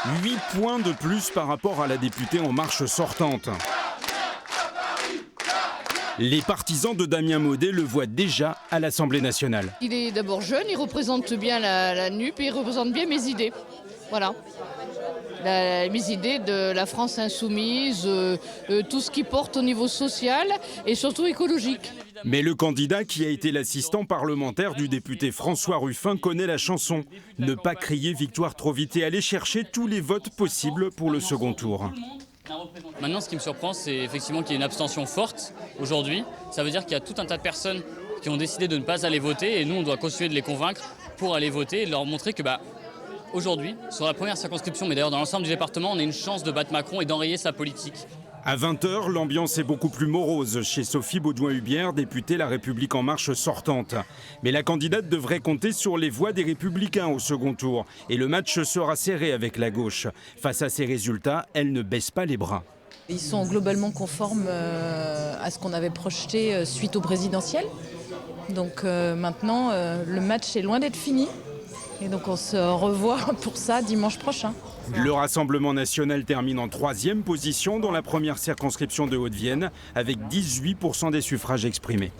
8 points de plus par rapport à la députée En Marche sortante. Les partisans de Damien Maudet le voient déjà à l'Assemblée nationale. Il est d'abord jeune, il représente bien la NUP et il représente bien mes idées. Voilà. Mes idées de la France insoumise, tout ce qui porte au niveau social et surtout écologique. Mais le candidat qui a été l'assistant parlementaire du député François Ruffin connaît la chanson. Ne pas crier victoire trop vite et aller chercher tous les votes possibles pour le second tour. Maintenant, ce qui me surprend, c'est effectivement qu'il y ait une abstention forte aujourd'hui. Ça veut dire qu'il y a tout un tas de personnes qui ont décidé de ne pas aller voter et nous, on doit continuer de les convaincre pour aller voter et de leur montrer que aujourd'hui, sur la première circonscription, mais d'ailleurs dans l'ensemble du département, on a une chance de battre Macron et d'enrayer sa politique. À 20h, l'ambiance est beaucoup plus morose chez Sophie Beaudouin-Hubière, députée La République En Marche sortante. Mais la candidate devrait compter sur les voix des Républicains au second tour. Et le match sera serré avec la gauche. Face à ces résultats, elle ne baisse pas les bras. Ils sont globalement conformes à ce qu'on avait projeté suite au présidentiel. Donc maintenant, le match est loin d'être fini. Et donc on se revoit pour ça dimanche prochain. Le Rassemblement national termine en 3e position dans la première circonscription de Haute-Vienne avec 18% des suffrages exprimés.